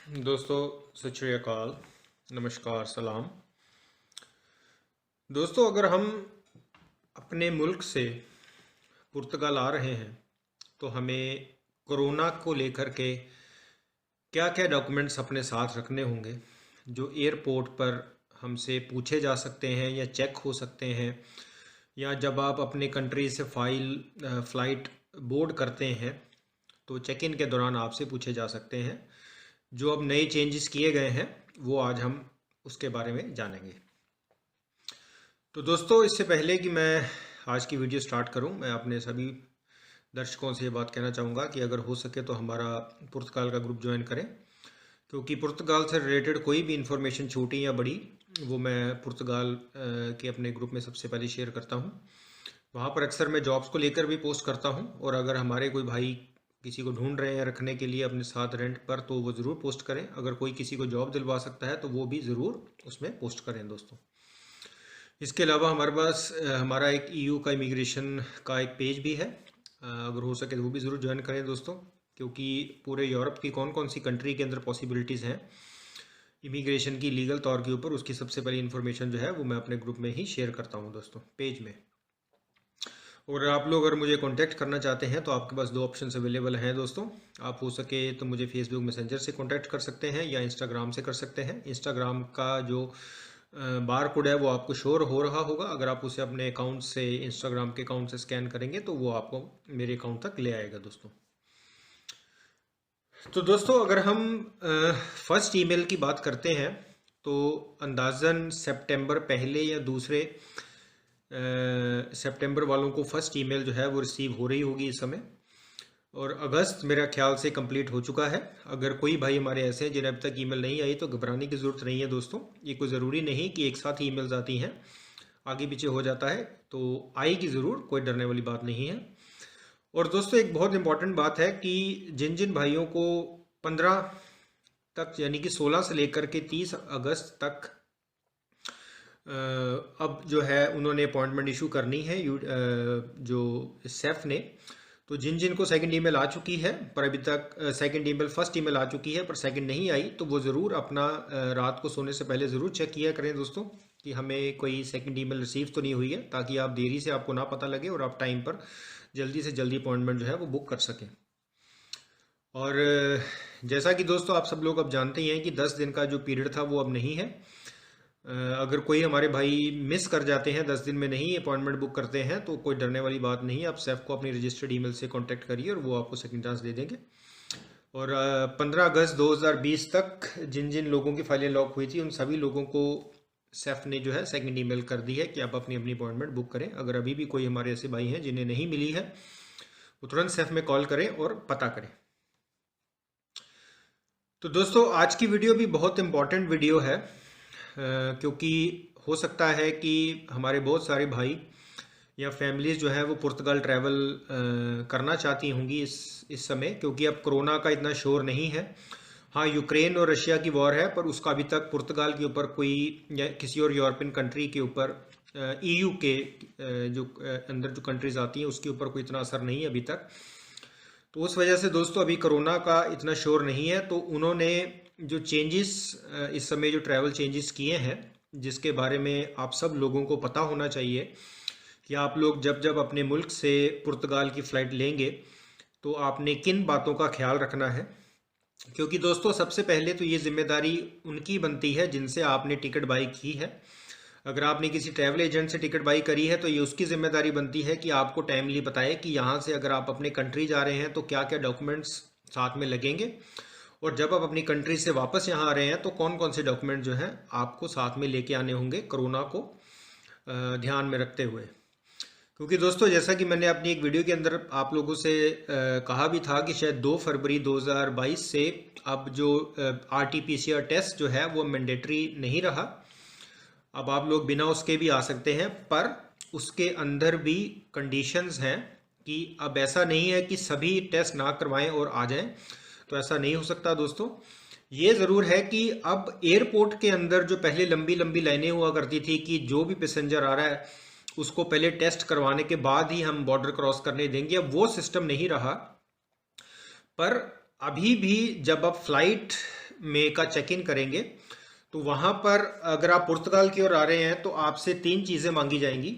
दोस्तों, सत श्री अकाल, नमस्कार, सलाम। दोस्तों, अगर हम अपने मुल्क से पुर्तगाल आ रहे हैं तो हमें कोरोना को लेकर के क्या क्या डॉक्यूमेंट्स अपने साथ रखने होंगे जो एयरपोर्ट पर हमसे पूछे जा सकते हैं या चेक हो सकते हैं, या जब आप अपने कंट्री से फ़्लाइट बोर्ड करते हैं तो चेक इन के दौरान आपसे पूछे जा सकते हैं। जो अब नए चेंजेस किए गए हैं वो आज हम उसके बारे में जानेंगे। तो दोस्तों, इससे पहले कि मैं आज की वीडियो स्टार्ट करूं, मैं अपने सभी दर्शकों से ये बात कहना चाहूँगा कि अगर हो सके तो हमारा पुर्तगाल का ग्रुप ज्वाइन करें, क्योंकि पुर्तगाल से रिलेटेड कोई भी इंफॉर्मेशन छोटी या बड़ी वो मैं पुर्तगाल के अपने ग्रुप में सबसे पहले शेयर करता हूँ। वहाँ पर अक्सर मैं जॉब्स को लेकर भी पोस्ट करता हूँ, और अगर हमारे कोई भाई किसी को ढूंढ रहे हैं रखने के लिए अपने साथ रेंट पर तो वो ज़रूर पोस्ट करें। अगर कोई किसी को जॉब दिलवा सकता है तो वो भी ज़रूर उसमें पोस्ट करें दोस्तों। इसके अलावा हमारे पास हमारा एक ईयू का इमिग्रेशन का एक पेज भी है। अगर हो सके तो वो भी ज़रूर ज्वाइन करें दोस्तों, क्योंकि पूरे यूरोप की कौन कौन सी कंट्री के अंदर पॉसिबिलिटीज़ हैं इमिग्रेशन की लीगल तौर के ऊपर, उसकी सबसे पहली इन्फॉर्मेशन जो है वो मैं अपने ग्रुप में ही शेयर करता हूँ दोस्तों, पेज में। और आप लोग अगर मुझे कांटेक्ट करना चाहते हैं तो आपके पास दो ऑप्शंस अवेलेबल हैं दोस्तों। आप हो सके तो मुझे फेसबुक मैसेंजर से कांटेक्ट कर सकते हैं या इंस्टाग्राम से कर सकते हैं। इंस्टाग्राम का जो बार कोड है वो आपको शोर हो रहा होगा। अगर आप उसे अपने अकाउंट से, इंस्टाग्राम के अकाउंट से स्कैन करेंगे तो वो आपको मेरे अकाउंट तक ले आएगा दोस्तों। तो दोस्तों, अगर हम फर्स्ट ईमेल की बात करते हैं तो अंदाज़न सितंबर पहले या दूसरे सितंबर वालों को फर्स्ट ईमेल जो है वो रिसीव हो रही होगी इस समय, और अगस्त मेरा ख्याल से कंप्लीट हो चुका है। अगर कोई भाई हमारे ऐसे हैं जिन्हें अब तक ईमेल नहीं आई तो घबराने की ज़रूरत नहीं है दोस्तों। ये कोई ज़रूरी नहीं कि एक साथ ही ईमेल्स आती हैं, आगे पीछे हो जाता है, तो आएगी ज़रूर, कोई डरने वाली बात नहीं है। और दोस्तों, एक बहुत इंपॉर्टेंट बात है कि जिन जिन भाइयों को 15 तक यानी कि 16 से लेकर के 30 अगस्त तक अब जो है उन्होंने अपॉइंटमेंट इशू करनी है जो सेफ ने, तो जिन जिन को सेकंड ईमेल आ चुकी है पर अभी तक सेकंड ईमेल, फर्स्ट ईमेल आ चुकी है पर सेकंड नहीं आई, तो वो ज़रूर अपना रात को सोने से पहले ज़रूर चेक किया करें दोस्तों कि हमें कोई सेकंड ईमेल रिसीव तो नहीं हुई है, ताकि आप देरी से आपको ना पता लगे और आप टाइम पर जल्दी से जल्दी अपॉइंटमेंट जो है वो बुक कर सकें। और जैसा कि दोस्तों आप सब लोग अब जानते ही हैं कि 10 दिन का जो पीरियड था वो अब नहीं है। अगर कोई हमारे भाई मिस कर जाते हैं, 10 दिन में नहीं अपॉइंटमेंट बुक करते हैं, तो कोई डरने वाली बात नहीं है। आप सेफ को अपनी रजिस्टर्ड ईमेल से कांटेक्ट करिए और वो आपको सेकंड चांस दे देंगे। और 15 अगस्त 2020 तक जिन जिन लोगों की फाइलें लॉक हुई थी उन सभी लोगों को सेफ ने जो है सेकंड ईमेल कर दी है कि आप अपनी अपनी अपॉइंटमेंट बुक करें। अगर अभी भी कोई हमारे ऐसे भाई हैं जिन्हें नहीं मिली है, वो तुरंत सेफ में कॉल करें और पता करें। तो दोस्तों, आज की वीडियो भी बहुत इम्पॉर्टेंट वीडियो है, क्योंकि हो सकता है कि हमारे बहुत सारे भाई या फैमिलीज़ जो है वो पुर्तगाल ट्रैवल करना चाहती होंगी इस समय, क्योंकि अब कोरोना का इतना शोर नहीं है। हाँ, यूक्रेन और रशिया की वॉर है, पर उसका अभी तक पुर्तगाल के ऊपर कोई या किसी और यूरोपियन कंट्री के ऊपर, ईयू के जो अंदर जो कंट्रीज़ आती हैं उसके ऊपर कोई इतना असर नहीं है अभी तक। तो उस वजह से दोस्तों अभी कोरोना का इतना शोर नहीं है, तो उन्होंने जो चेंजेस इस समय जो ट्रैवल चेंजेस किए हैं, जिसके बारे में आप सब लोगों को पता होना चाहिए कि आप लोग जब जब अपने मुल्क से पुर्तगाल की फ़्लाइट लेंगे तो आपने किन बातों का ख्याल रखना है। क्योंकि दोस्तों, सबसे पहले तो ये जिम्मेदारी उनकी बनती है जिनसे आपने टिकट बाई की है। अगर आपने किसी ट्रैवल एजेंट से टिकट बाई करी है तो ये उसकी जिम्मेदारी बनती है कि आपको टाइमली बताए कि यहाँ से अगर आप अपने कंट्री जा रहे हैं तो क्या क्या डॉक्यूमेंट्स साथ में लगेंगे, और जब आप अपनी कंट्री से वापस यहाँ आ रहे हैं तो कौन कौन से डॉक्यूमेंट जो हैं आपको साथ में लेके आने होंगे, कोरोना को ध्यान में रखते हुए। क्योंकि दोस्तों, जैसा कि मैंने अपनी एक वीडियो के अंदर आप लोगों से कहा भी था कि शायद 2 फरवरी 2022 से अब जो RT-PCR टेस्ट जो है वो मैंडेटरी नहीं रहा। अब आप लोग बिना उसके भी आ सकते हैं, पर उसके अंदर भी कंडीशंस हैं कि अब ऐसा नहीं है कि सभी टेस्ट ना करवाएं और आ जाएं, तो ऐसा नहीं हो सकता दोस्तों। ये ज़रूर है कि अब एयरपोर्ट के अंदर जो पहले लंबी लंबी लाइनें हुआ करती थी कि जो भी पैसेंजर आ रहा है उसको पहले टेस्ट करवाने के बाद ही हम बॉर्डर क्रॉस करने देंगे, अब वो सिस्टम नहीं रहा। पर अभी भी जब आप फ्लाइट में का चेक इन करेंगे तो वहाँ पर अगर आप पुर्तगाल की ओर आ रहे हैं तो आपसे 3 चीज़ें मांगी जाएंगी।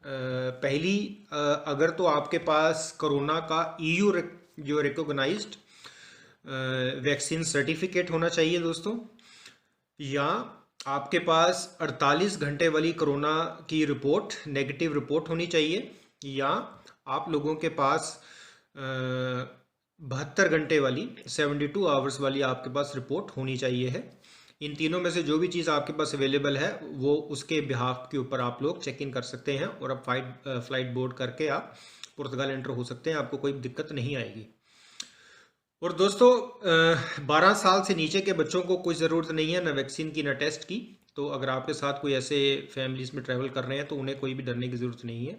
पहली, अगर तो आपके पास कोरोना का EU जो रिकॉग्नाइज्ड वैक्सीन सर्टिफिकेट होना चाहिए दोस्तों, या आपके पास 48 घंटे वाली कोरोना की रिपोर्ट, नेगेटिव रिपोर्ट होनी चाहिए, या आप लोगों के पास 72 घंटे वाली 72 आवर्स वाली आपके पास रिपोर्ट होनी चाहिए है। इन तीनों में से जो भी चीज़ आपके पास अवेलेबल है वो उसके बिहाफ के ऊपर आप लोग चेक इन कर सकते हैं और अब फ्लाइट बोर्ड करके आप पुर्तगाल एंटर हो सकते हैं, आपको कोई दिक्कत नहीं आएगी। और दोस्तों 12 साल से नीचे के बच्चों को कोई ज़रूरत नहीं है, ना वैक्सीन की ना टेस्ट की। तो अगर आपके साथ कोई ऐसे फैमिलीज़ में ट्रैवल कर रहे हैं तो उन्हें कोई भी डरने की ज़रूरत नहीं है।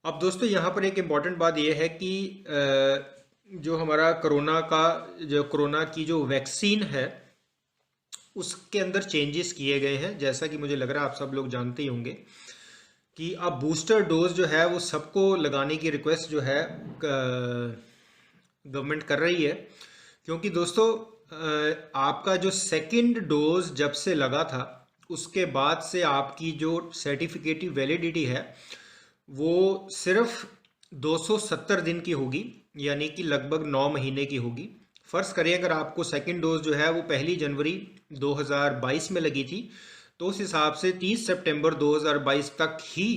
अब दोस्तों यहाँ पर एक इम्पॉर्टेंट बात यह है कि जो हमारा कोरोना की जो वैक्सीन है उसके अंदर चेंजेस किए गए हैं। जैसा कि मुझे लग रहा है आप सब लोग जानते ही होंगे कि अब बूस्टर डोज जो है वो सबको लगाने की रिक्वेस्ट जो है गवर्नमेंट कर रही है, क्योंकि दोस्तों आपका जो सेकंड डोज जब से लगा था उसके बाद से आपकी जो सर्टिफिकेटिव वैलिडिटी है वो सिर्फ 270 दिन की होगी, यानी कि लगभग 9 महीने की होगी। फ़र्ज़ करें अगर आपको सेकंड डोज जो है वो 1 जनवरी 2022 में लगी थी तो उस हिसाब से 30 सितंबर 2022 तक ही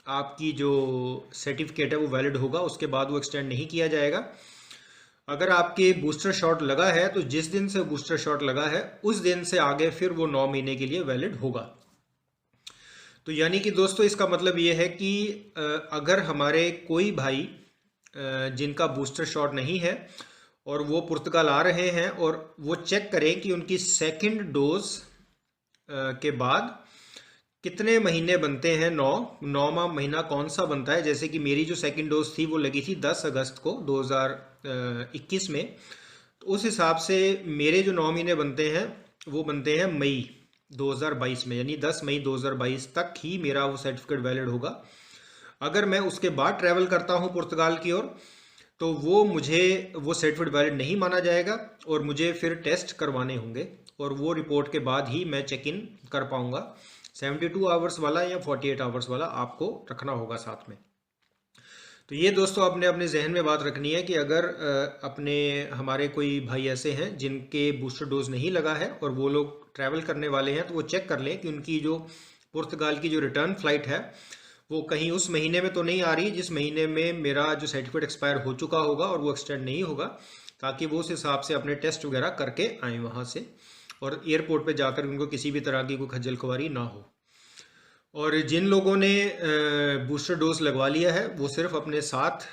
आपकी जो सर्टिफिकेट है वो वैलिड होगा, उसके बाद वो एक्सटेंड नहीं किया जाएगा। अगर आपके बूस्टर शॉट लगा है तो जिस दिन से बूस्टर शॉट लगा है उस दिन से आगे फिर वो 9 महीने के लिए वैलिड होगा। तो यानी कि दोस्तों इसका मतलब ये है कि अगर हमारे कोई भाई जिनका बूस्टर शॉट नहीं है और वो पुर्तगाल आ रहे हैं और वो चेक करें कि उनकी सेकंड डोज के बाद कितने महीने बनते हैं, 9वां महीना कौन सा बनता है। जैसे कि मेरी जो सेकंड डोज थी वो लगी थी 10 अगस्त को 2021 में, तो उस हिसाब से मेरे जो 9 महीने बनते हैं वो बनते हैं मई 2022 में, यानी 10 मई 2022 तक ही मेरा वो सर्टिफिकेट वैलिड होगा। अगर मैं उसके बाद ट्रैवल करता हूँ पुर्तगाल की ओर तो मुझे वो सर्टिफिकेट वैलिड नहीं माना जाएगा और मुझे फिर टेस्ट करवाने होंगे और वो रिपोर्ट के बाद ही मैं चेक इन कर पाऊँगा। 72 आवर्स वाला या 48 आवर्स वाला आपको रखना होगा साथ में। तो ये दोस्तों आपने अपने जहन में बात रखनी है कि अगर हमारे कोई भाई ऐसे हैं जिनके बूस्टर डोज नहीं लगा है और वो लोग ट्रैवल करने वाले हैं तो वो चेक कर लें कि उनकी जो पुर्तगाल की जो रिटर्न फ्लाइट है वो कहीं उस महीने में तो नहीं आ रही जिस महीने में मेरा जो सर्टिफिकेट एक्सपायर हो चुका होगा और वो एक्सटेंड नहीं होगा, ताकि वो उस हिसाब से अपने टेस्ट वगैरह करके आएँ वहाँ से और एयरपोर्ट पे जाकर उनको किसी भी तरह की कोई खज्जल खुआरी ना हो। और जिन लोगों ने बूस्टर डोज लगवा लिया है वो सिर्फ अपने साथ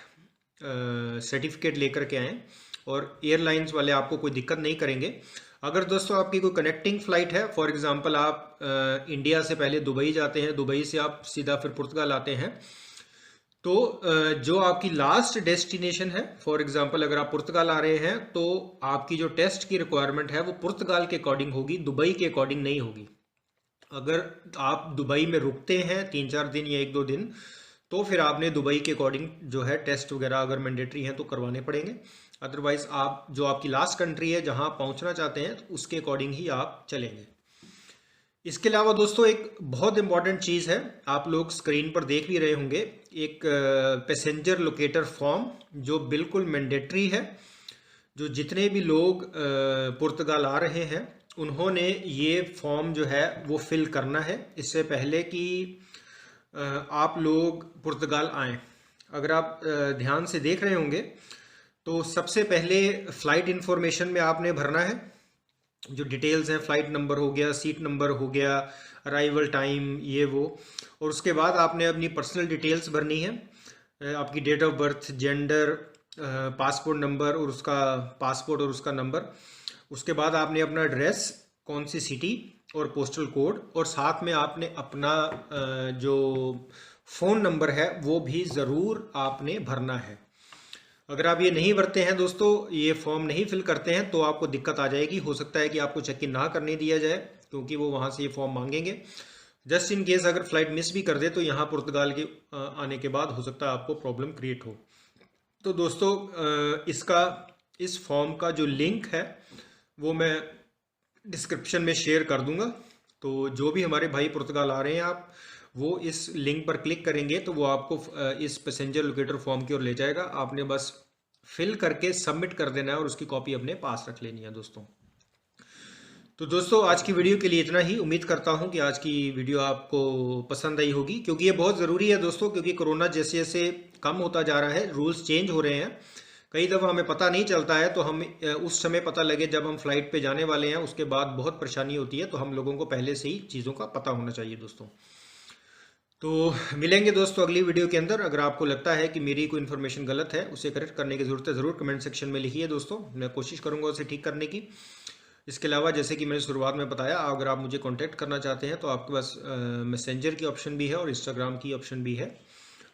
सर्टिफिकेट लेकर के आएँ और एयरलाइंस वाले आपको कोई दिक्कत नहीं करेंगे। अगर दोस्तों आपकी कोई कनेक्टिंग फ़्लाइट है, फॉर एग्ज़ाम्पल आप इंडिया से पहले दुबई जाते हैं, दुबई से आप सीधा फिर पुर्तगाल आते हैं, तो जो आपकी लास्ट डेस्टिनेशन है, फॉर एग्ज़ाम्पल अगर आप पुर्तगाल आ रहे हैं तो आपकी जो टेस्ट की रिक्वायरमेंट है वो पुर्तगाल के अकॉर्डिंग होगी, दुबई के अकॉर्डिंग नहीं होगी। अगर आप दुबई में रुकते हैं 3-4 दिन या 1-2 दिन तो फिर आपने दुबई के अकॉर्डिंग जो है टेस्ट वगैरह अगर मैंडेटरी हैं तो करवाने पड़ेंगे। अदरवाइज़ आप जो आपकी लास्ट कंट्री है जहां आप पहुंचना चाहते हैं तो उसके अकॉर्डिंग ही आप चलेंगे। इसके अलावा दोस्तों एक बहुत इंपॉर्टेंट चीज़ है, आप लोग स्क्रीन पर देख भी रहे होंगे, एक पैसेंजर लोकेटर फॉर्म जो बिल्कुल मैंडेटरी है। जो जितने भी लोग पुर्तगाल आ रहे हैं उन्होंने ये फॉर्म जो है वो फिल करना है इससे पहले कि आप लोग पुर्तगाल आएँ। अगर आप ध्यान से देख रहे होंगे तो सबसे पहले फ़्लाइट इन्फॉर्मेशन में आपने भरना है जो डिटेल्स हैं, फ़्लाइट नंबर हो गया, सीट नंबर हो गया, अराइवल टाइम, ये वो, और उसके बाद आपने अपनी पर्सनल डिटेल्स भरनी है, आपकी date of birth, gender, passport number और उसका नंबर। उसके बाद आपने अपना एड्रेस, कौन सी सिटी और पोस्टल कोड, और साथ में आपने अपना जो फ़ोन नंबर है वो भी ज़रूर आपने भरना है। अगर आप ये नहीं भरते हैं दोस्तों, ये फॉर्म नहीं फिल करते हैं तो आपको दिक्कत आ जाएगी। हो सकता है कि आपको चेक इन ना करने दिया जाए क्योंकि वो वहाँ से ये फॉर्म मांगेंगे। जस्ट इन केस अगर फ़्लाइट मिस भी कर दे तो यहाँ पुर्तगाल के आने के बाद हो सकता है आपको प्रॉब्लम क्रिएट हो। तो दोस्तों इस फॉर्म का जो लिंक है वो मैं डिस्क्रिप्शन में शेयर कर दूंगा। तो जो भी हमारे भाई पुर्तगाल आ रहे हैं, आप वो इस लिंक पर क्लिक करेंगे तो वो आपको इस पैसेंजर लोकेटर फॉर्म की ओर ले जाएगा। आपने बस फिल करके सबमिट कर देना है और उसकी कॉपी अपने पास रख लेनी है दोस्तों। तो दोस्तों आज की वीडियो के लिए इतना ही। उम्मीद करता हूं कि आज की वीडियो आपको पसंद आई होगी, क्योंकि ये बहुत ज़रूरी है दोस्तों। क्योंकि कोरोना जैसे जैसे कम होता जा रहा है, रूल्स चेंज हो रहे हैं। कई दफ़ा हमें पता नहीं चलता है, तो हम उस समय पता लगे जब हम फ्लाइट पे जाने वाले हैं, उसके बाद बहुत परेशानी होती है। तो हम लोगों को पहले से ही चीज़ों का पता होना चाहिए दोस्तों। तो मिलेंगे दोस्तों अगली वीडियो के अंदर। अगर आपको लगता है कि मेरी कोई इन्फॉर्मेशन गलत है, उसे करेक्ट करने की ज़रूरत है, ज़रूर कमेंट सेक्शन में लिखिए दोस्तों। मैं कोशिश करूँगा उसे ठीक करने की। इसके अलावा जैसे कि मैंने शुरुआत में बताया, अगर आप मुझे कांटेक्ट करना चाहते हैं तो आपके पास मैसेंजर की ऑप्शन भी है और इंस्टाग्राम की ऑप्शन भी है।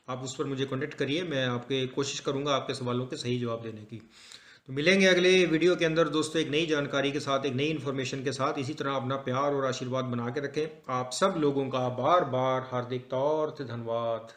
आप उस पर मुझे कांटेक्ट करिए, मैं आपके कोशिश करूंगा आपके सवालों के सही जवाब देने की। तो मिलेंगे अगले वीडियो के अंदर दोस्तों, एक नई जानकारी के साथ, एक नई इन्फॉर्मेशन के साथ। इसी तरह अपना प्यार और आशीर्वाद बना के रखें। आप सब लोगों का बार बार हार्दिक तौर से धन्यवाद।